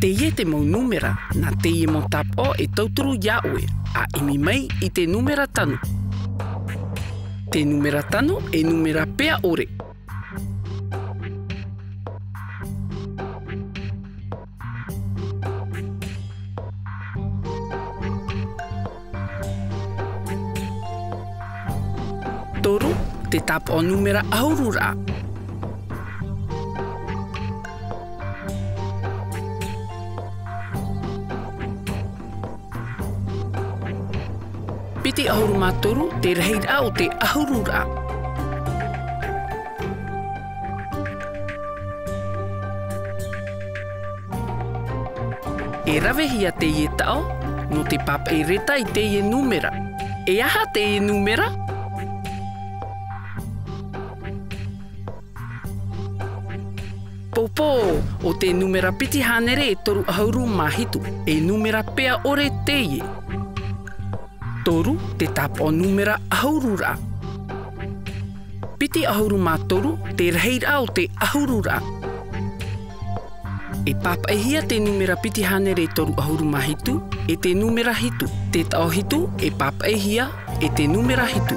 Te ie te mau numera, nā te ie mo tapo e tauturu iaue, a imi mai I te numera tanu. Te numera tanu e numera pea ore. Toru, te tapo o numera aurura. Piti ahuru mātoru, te reheira o te ahurura. E rawehia te ie tao, no te papa e reta I te ie numera. E aha te ie numera? Popo, o te numera piti hanere e toru ahuru mahitu, e numera pea ore te ie. Toru, te tapo o numera ahurura. Piti ahuru mātoru, te reheira o te ahurura. E papa e hia te numera piti hanere toru ahuru mahitu, e te numera hitu. Te tau hitu, e papa e hia, e te numera hitu.